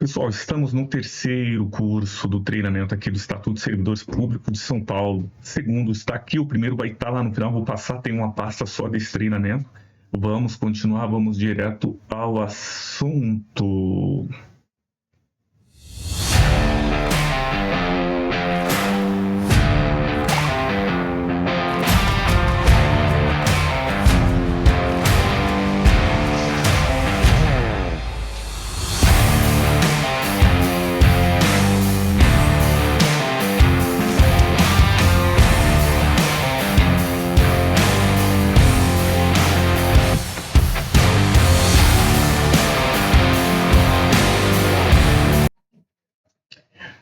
Pessoal, estamos no terceiro curso do treinamento aqui do Estatuto de Servidores Públicos de São Paulo. Segundo está aqui, o primeiro vai estar lá no final, vou passar, tem uma pasta só desse treinamento. Vamos continuar, vamos direto ao assunto.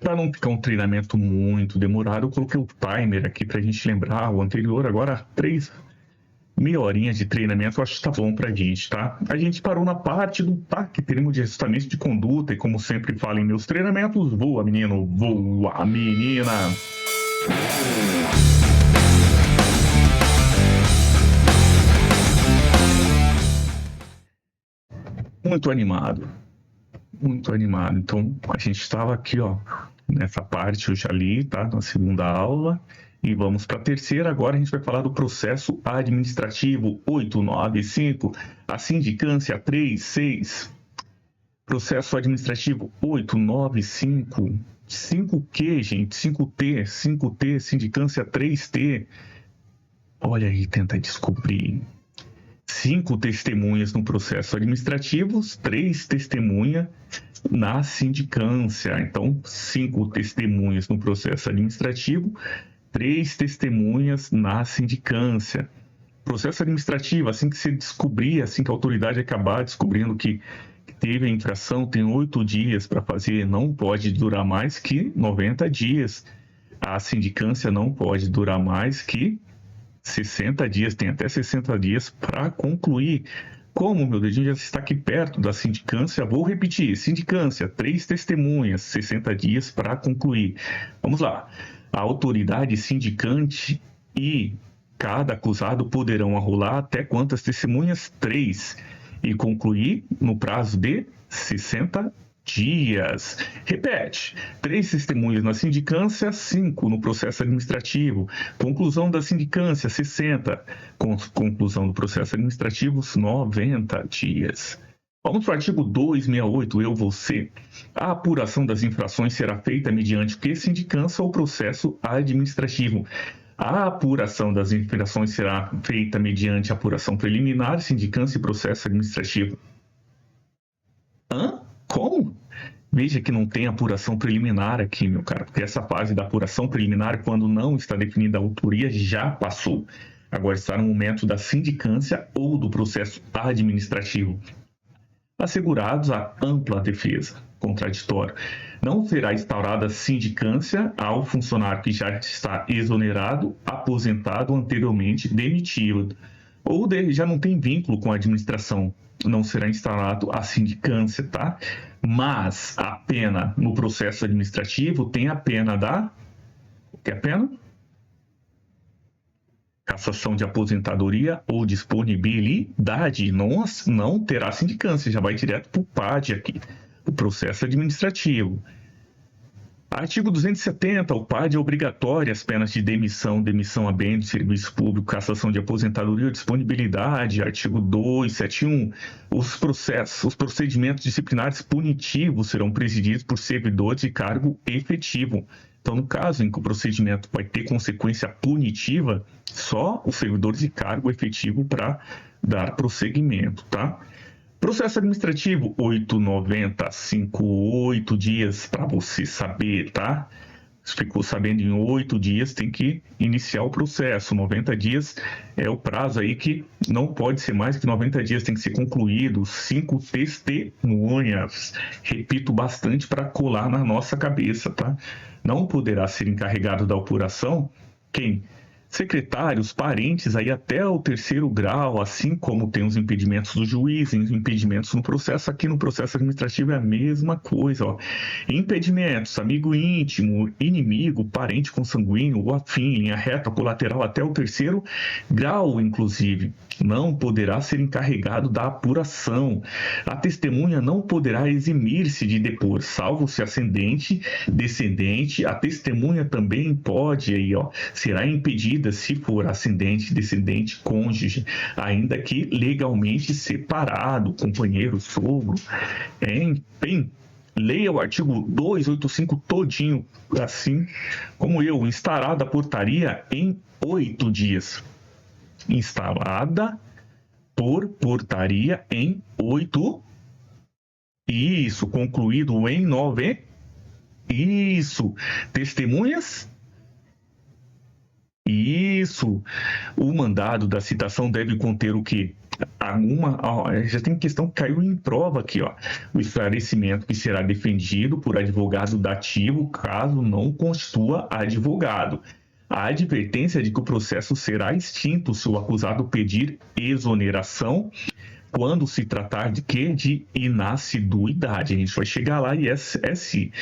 Para não ficar um treinamento muito demorado, eu coloquei o timer aqui para a gente lembrar o anterior. Agora, meia horinha de treinamento, eu acho que tá bom pra gente, tá? A gente parou na parte do TAC, termo de ajustamento de conduta, e como sempre falo em meus treinamentos, voa menino, voa menina! Muito animado. Então, a gente estava aqui, ó, nessa parte eu já li, tá? Na segunda aula. E vamos para a terceira. Agora a gente vai falar do processo administrativo 895, a sindicância 36. Processo administrativo 895. 5Q, gente, 5T, sindicância 3T. Olha aí, tenta descobrir. 5 testemunhas no processo administrativo, 3 testemunhas na sindicância. Então, 5 testemunhas no processo administrativo, 3 testemunhas na sindicância. Processo administrativo, assim que você descobrir, assim que a autoridade acabar descobrindo que teve a infração, tem 8 dias para fazer, não pode durar mais que 90 dias. A sindicância não pode durar mais que 60 dias, tem até 60 dias para concluir. Como meu dedinho já está aqui perto da sindicância, vou repetir: sindicância, 3 testemunhas, 60 dias para concluir. Vamos lá. A autoridade sindicante e cada acusado poderão arrolar até quantas testemunhas? 3. E concluir no prazo de 60 dias. Repete: 3 testemunhas na sindicância, 5 no processo administrativo. Conclusão da sindicância, 60. Conclusão do processo administrativo, 90 dias. Vamos para o artigo 268, você. A apuração das infrações será feita mediante que sindicância ou processo administrativo. A apuração das infrações será feita mediante apuração preliminar, sindicância e processo administrativo. Como? Veja que não tem apuração preliminar aqui, meu caro, porque essa fase da apuração preliminar, quando não está definida a autoria, já passou. Agora está no momento da sindicância ou do processo administrativo. Assegurados a ampla defesa, contraditório. Não será instaurada sindicância ao funcionário que já está exonerado, aposentado, anteriormente demitido, ou já não tem vínculo com a administração. Não será instaurado a sindicância, tá? Mas a pena no processo administrativo tem a pena da... O que é a pena? Cassação de aposentadoria ou disponibilidade. Não terá sindicância, já vai direto para o PAD aqui, o processo administrativo. Artigo 270, o PAD é obrigatório, as penas de demissão a bem do serviço público, cassação de aposentadoria ou disponibilidade. Artigo 271, os procedimentos disciplinares punitivos serão presididos por servidores de cargo efetivo. Então, no caso em que o procedimento vai ter consequência punitiva, só os servidores de cargo efetivo para dar prosseguimento, tá? Processo administrativo 890, 8 dias para você saber, tá? Se ficou sabendo, em 8 dias tem que iniciar o processo. 90 dias é o prazo aí que não pode ser mais que 90 dias, tem que ser concluído. 5 testemunhas. Repito bastante para colar na nossa cabeça, tá? Não poderá ser encarregado da apuração quem? Secretários, parentes, aí até o 3º grau, assim como tem os impedimentos do juiz, os impedimentos no processo, aqui no processo administrativo é a mesma coisa, ó. Impedimentos, amigo íntimo, inimigo, parente consanguíneo ou afim, linha reta, colateral, até o 3º grau, inclusive. não poderá ser encarregado da apuração. A testemunha não poderá eximir-se de depor, salvo se ascendente, descendente. A testemunha também pode, será impedida se for ascendente, descendente, cônjuge, ainda que legalmente separado, companheiro, sogro. Bem, leia o artigo 285 todinho, assim como eu. Instalada a portaria em 8 dias. Instalada por portaria em 8. Isso, concluído em 9. Isso, testemunhas. Isso, o mandado da citação deve conter o quê? Já tem questão que caiu em prova aqui, o esclarecimento que será defendido por advogado dativo, caso não constitua advogado. A advertência de que o processo será extinto se o acusado pedir exoneração, quando se tratar de quê? De inassiduidade. A gente vai chegar lá e esse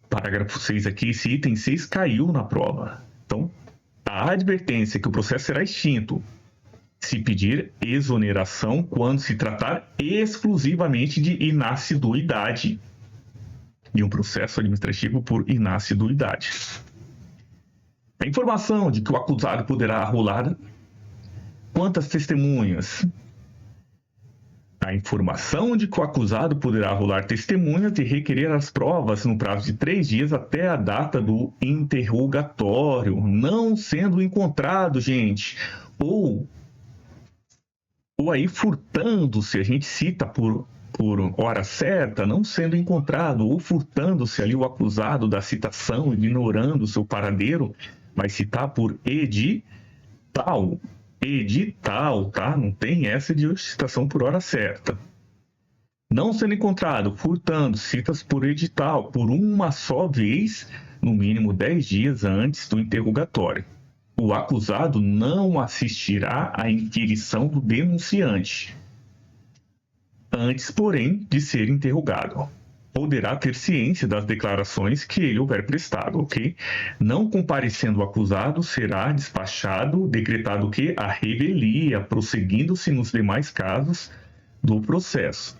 parágrafo 6 aqui, esse item 6 caiu na prova. Então, a advertência que o processo será extinto se pedir exoneração quando se tratar exclusivamente de inassiduidade, de um processo administrativo por inassiduidade. A informação de que o acusado poderá arrolar quantas testemunhas? A informação de que o acusado poderá arrolar testemunhas e requerer as provas no prazo de 3 dias até a data do interrogatório, não sendo encontrado, gente, ou aí furtando-se, a gente cita por hora certa, não sendo encontrado, ou furtando-se ali o acusado da citação, ignorando o seu paradeiro, vai citar por edital, tá? Não tem essa de citação por hora certa. Não sendo encontrado, furtando, citas por edital, por uma só vez, no mínimo 10 dias antes do interrogatório. O acusado não assistirá à inquirição do denunciante, antes, porém, de ser interrogado. Poderá ter ciência das declarações que ele houver prestado, ok? Não comparecendo o acusado, será despachado, decretado o quê? A revelia, prosseguindo-se nos demais casos do processo.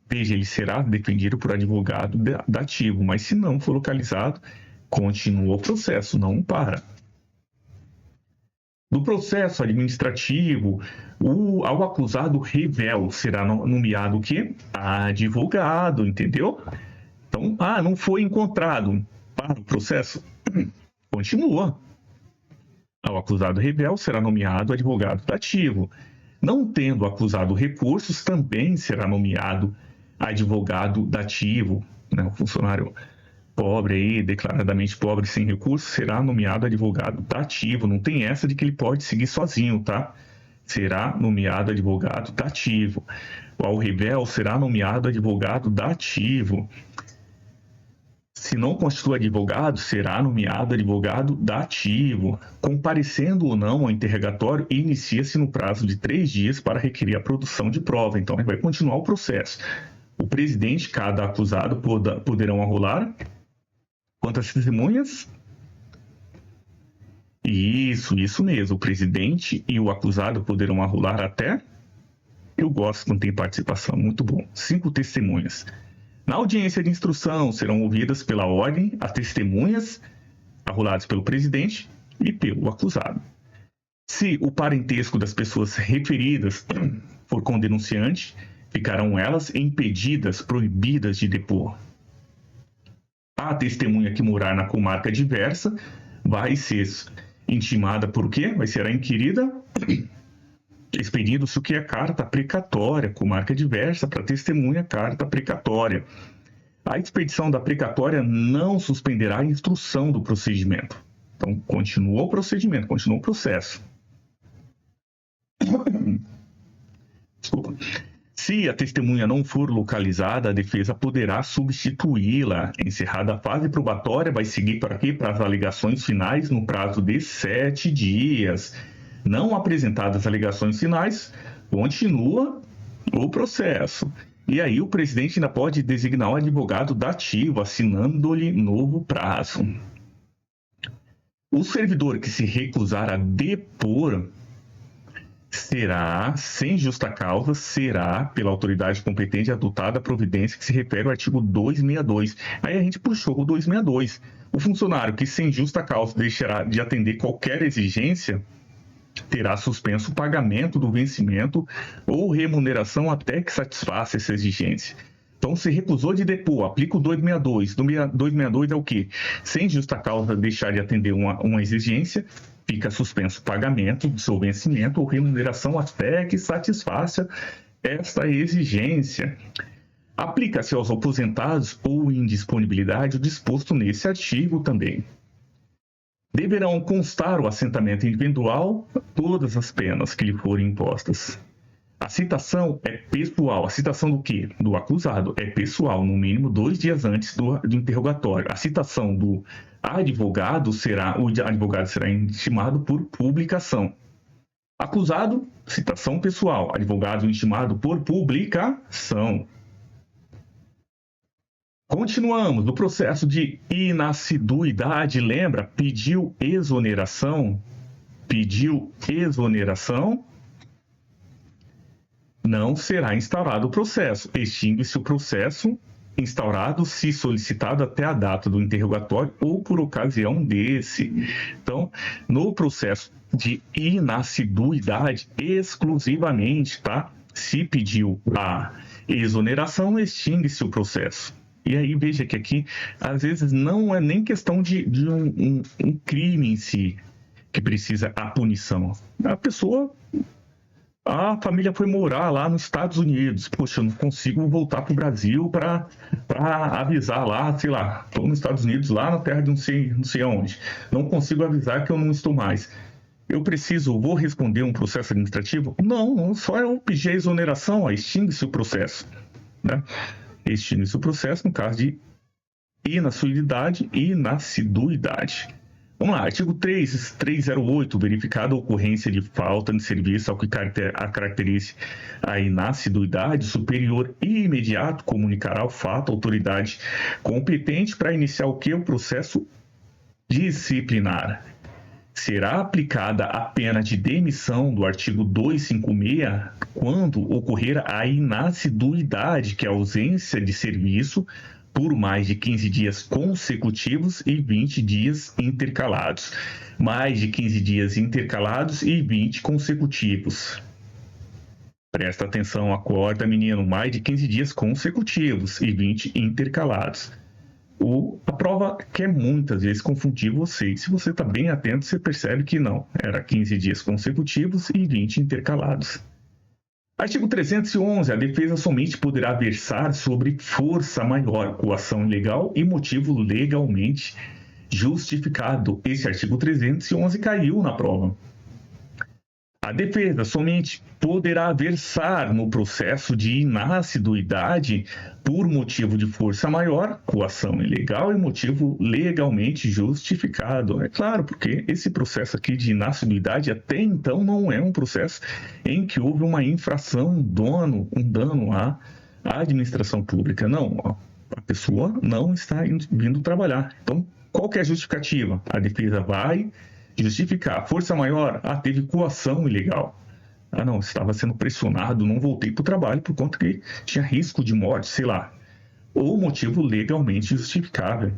Veja, ele será defendido por advogado dativo, mas se não for localizado, continua o processo, não para. No processo administrativo, ao acusado réu será nomeado o quê? Advogado, entendeu? Então, não foi encontrado. Para o processo, continua. Ao acusado réu será nomeado advogado dativo. Não tendo acusado recursos, também será nomeado advogado dativo, né? O funcionário pobre aí, declaradamente pobre, sem recursos, será nomeado advogado dativo. Não tem essa de que ele pode seguir sozinho, tá? Será nomeado advogado dativo. Ao réu será nomeado advogado dativo. Se não constitui advogado, será nomeado advogado dativo. Comparecendo ou não ao interrogatório, inicia-se no prazo de 3 dias para requerer a produção de prova. Então, vai continuar o processo. O presidente, cada acusado poderão arrolar quantas testemunhas? Isso mesmo. O presidente e o acusado poderão arrolar até... Eu gosto quando tem participação, muito bom. 5 testemunhas. Na audiência de instrução, serão ouvidas pela ordem as testemunhas arroladas pelo presidente e pelo acusado. Se o parentesco das pessoas referidas for com o denunciante, ficarão elas impedidas, proibidas de depor. A testemunha que morar na comarca diversa vai ser intimada por quê? Vai ser inquirida, expedindo-se o que é carta precatória, comarca diversa, para testemunha, carta precatória. A expedição da precatória não suspenderá a instrução do procedimento. Então, continua o procedimento, continua o processo. Desculpa. Se a testemunha não for localizada, a defesa poderá substituí-la. Encerrada a fase probatória, vai seguir para quê? Para as alegações finais no prazo de 7 dias. Não apresentadas as alegações finais, continua o processo. E aí o presidente ainda pode designar um advogado dativo, assinando-lhe novo prazo. O servidor que se recusar a depor será, sem justa causa, será pela autoridade competente adotada a providência que se refere ao artigo 262. Aí a gente puxou o 262. O funcionário que sem justa causa deixará de atender qualquer exigência terá suspenso o pagamento do vencimento ou remuneração até que satisfaça essa exigência. Então, se recusou de depor, aplica o 262. O 262 é o quê? Sem justa causa deixar de atender uma exigência, fica suspenso o pagamento do seu vencimento ou remuneração até que satisfaça esta exigência. Aplica-se aos aposentados ou indisponibilidade o disposto nesse artigo também. Deverão constar o assentamento individual todas as penas que lhe forem impostas. A citação é pessoal. A citação do quê? Do acusado. É pessoal, no mínimo 2 dias antes do interrogatório. A citação do advogado será intimado por publicação. Acusado, citação pessoal. Advogado intimado por publicação. Continuamos. No processo de inassiduidade, lembra? Pediu exoneração. Não será instaurado o processo. Extingue-se o processo instaurado se solicitado até a data do interrogatório ou por ocasião desse. Então, no processo de inassiduidade, exclusivamente, tá? Se pediu a exoneração, extingue-se o processo. E aí, veja que aqui, às vezes, não é nem questão de um crime em si que precisa a punição. A família foi morar lá nos Estados Unidos. Poxa, eu não consigo voltar para o Brasil para avisar lá, sei lá, estou nos Estados Unidos, lá na terra de não sei onde. Não consigo avisar que eu não estou mais. Vou responder um processo administrativo? Não, só eu pedir a exoneração, extingue-se o processo, né? Extingue-se o processo no caso de inassiduidade. Vamos lá, artigo 308, verificada a ocorrência de falta de serviço ao que caracterize a inassiduidade, superior e imediato comunicará o fato à autoridade competente para iniciar o processo disciplinar. Será aplicada a pena de demissão do artigo 256 quando ocorrer a inassiduidade, que é a ausência de serviço, por mais de 15 dias consecutivos e 20 dias intercalados. Mais de 15 dias intercalados e 20 consecutivos. Presta atenção, acorda, menino. Mais de 15 dias consecutivos e 20 intercalados. A prova quer muitas vezes confundir você. E se você está bem atento, você percebe que não. Era 15 dias consecutivos e 20 intercalados. Artigo 311. A defesa somente poderá versar sobre força maior, coação ilegal e motivo legalmente justificado. Esse artigo 311 caiu na prova. A defesa somente poderá versar no processo de inassiduidade por motivo de força maior, coação ilegal e motivo legalmente justificado. É claro, porque esse processo aqui de inassiduidade até então não é um processo em que houve uma infração, um dano à administração pública. Não, a pessoa não está vindo trabalhar. Então, qual que é a justificativa? A defesa vai justificar. Força maior, teve coação ilegal. Não, estava sendo pressionado, não voltei para o trabalho por conta que tinha risco de morte, sei lá. Ou motivo legalmente justificável.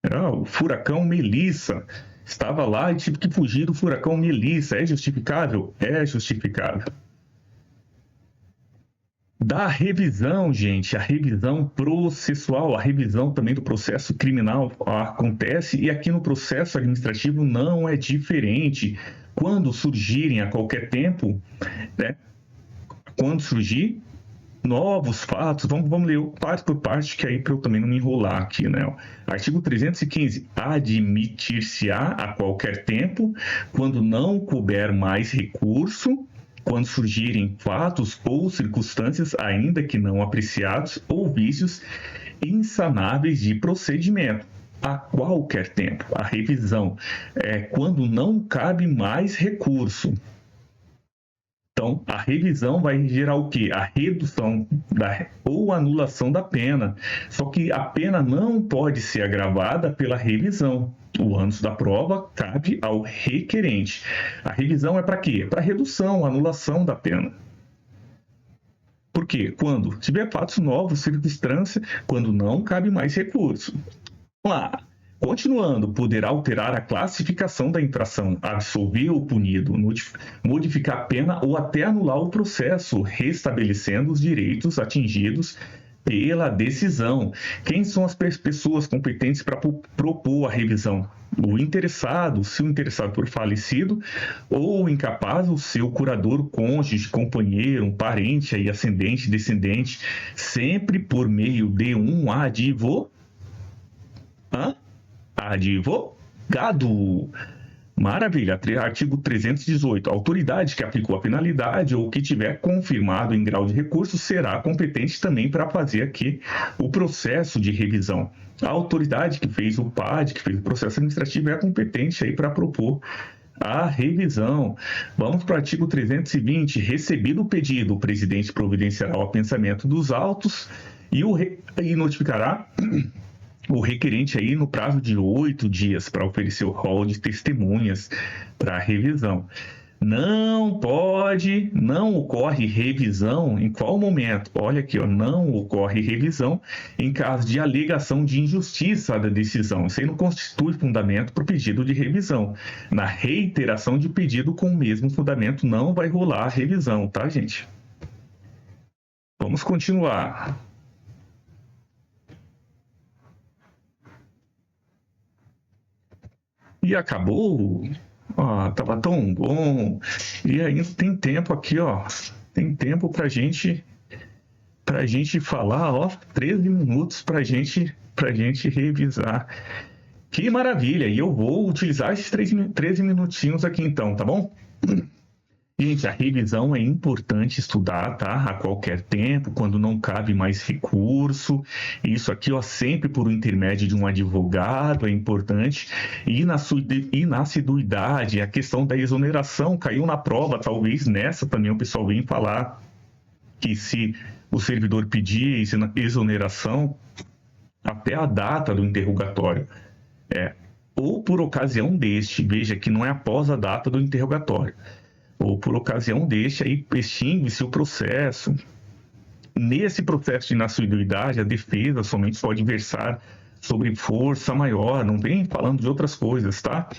Era o furacão Melissa. Estava lá e tive que fugir do furacão Melissa. É justificável? É justificável. Da revisão, gente, a revisão processual, a revisão também do processo criminal acontece e aqui no processo administrativo não é diferente. Quando surgirem a qualquer tempo, né? Quando surgir novos fatos, vamos ler parte por parte, que aí para eu também não me enrolar aqui, né? Artigo 315, admitir-se-á a qualquer tempo, quando não couber mais recurso, quando surgirem fatos ou circunstâncias, ainda que não apreciados, ou vícios insanáveis de procedimento, a qualquer tempo. A revisão é quando não cabe mais recurso. Então, a revisão vai gerar o quê? A redução ou anulação da pena. Só que a pena não pode ser agravada pela revisão. O ônus da prova cabe ao requerente. A revisão é para quê? Para redução, anulação da pena. Por quê? Quando tiver fatos novos, circunstância, quando não cabe mais recurso. Vamos lá. Continuando, poderá alterar a classificação da infração, absolver o punido, modificar a pena ou até anular o processo, restabelecendo os direitos atingidos pela decisão. Quem são as pessoas competentes para propor a revisão? O interessado, se o interessado for falecido, ou o incapaz, o seu curador, cônjuge, companheiro, um parente, aí, ascendente, descendente, sempre por meio de um advogado. Maravilha. Artigo 318. A autoridade que aplicou a penalidade ou que tiver confirmado em grau de recurso será competente também para fazer aqui o processo de revisão. A autoridade que fez o PAD, que fez o processo administrativo, é competente aí para propor a revisão. Vamos para o artigo 320. Recebido o pedido, o presidente providenciará o apensamento dos autos e notificará o requerente aí no prazo de 8 dias para oferecer o rol de testemunhas para a revisão. Não ocorre revisão em qual momento? Olha aqui, não ocorre revisão em caso de alegação de injustiça da decisão. Isso aí não constitui fundamento para o pedido de revisão. Na reiteração de pedido com o mesmo fundamento não vai rolar a revisão, tá, gente? Vamos continuar. E acabou. Tava tão bom. E ainda tem tempo aqui, tem tempo pra gente falar, 13 minutos pra gente revisar. Que maravilha! E eu vou utilizar esses 13 minutinhos aqui então, tá bom? Gente, a revisão é importante estudar, tá? A qualquer tempo, quando não cabe mais recurso. Isso aqui, sempre por intermédio de um advogado, é importante. E na assiduidade, a questão da exoneração caiu na prova. Talvez nessa também o pessoal vem falar que se o servidor pedir exoneração, até a data do interrogatório, ou por ocasião deste, veja que não é após a data do interrogatório, ou por ocasião deste, aí extingue-se o processo. Nesse processo de inassiduidade, a defesa somente pode versar sobre força maior, não vem falando de outras coisas, tá?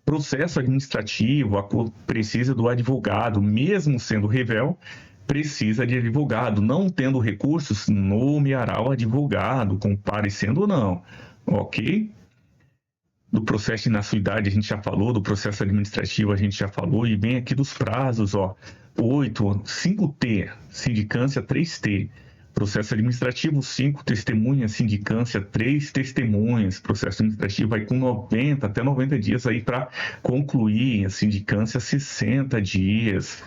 Processo administrativo precisa do advogado, mesmo sendo réu, precisa de advogado. Não tendo recursos, nomeará o advogado, comparecendo ou não, ok? Do processo de inassiduidade a gente já falou, do processo administrativo a gente já falou, e vem aqui dos prazos, 5T, sindicância 3T, processo administrativo 5 testemunhas, sindicância 3 testemunhas, processo administrativo vai com 90 até 90 dias aí para concluir, a sindicância 60 dias.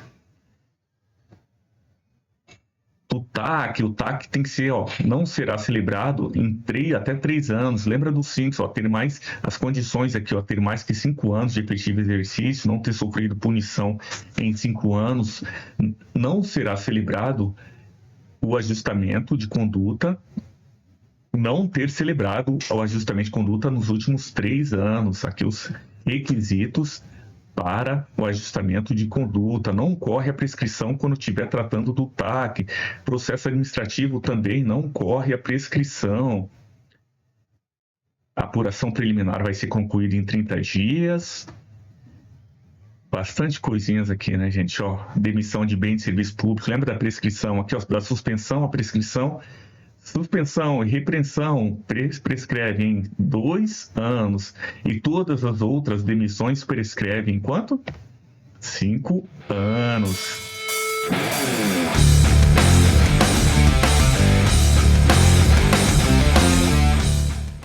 O TAC tem que ser, não será celebrado em até 3 anos. Lembra dos 5, ter mais as condições aqui, ter mais que 5 anos de efetivo exercício, não ter sofrido punição em 5 anos. Não será celebrado o ajustamento de conduta, não ter celebrado o ajustamento de conduta nos últimos 3 anos. Aqui os requisitos para o ajustamento de conduta. Não corre a prescrição quando estiver tratando do TAC. Processo administrativo também não corre a prescrição. A apuração preliminar vai ser concluída em 30 dias. Bastante coisinhas aqui, né, gente? Demissão de bem de serviço público. Lembra da prescrição aqui, da suspensão à prescrição? Suspensão e repreensão prescreve em 2 anos e todas as outras demissões prescrevem em quanto? 5 anos.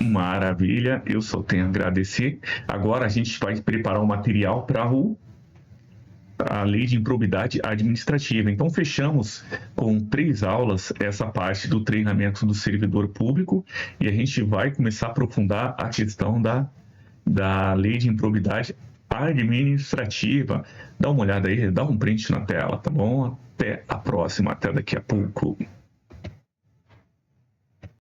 Maravilha, eu só tenho a agradecer. Agora a gente vai preparar o material para a lei de improbidade administrativa. Então, fechamos com 3 aulas essa parte do treinamento do servidor público e a gente vai começar a aprofundar a questão da lei de improbidade administrativa. Dá uma olhada aí, dá um print na tela, tá bom? Até a próxima, até daqui a pouco.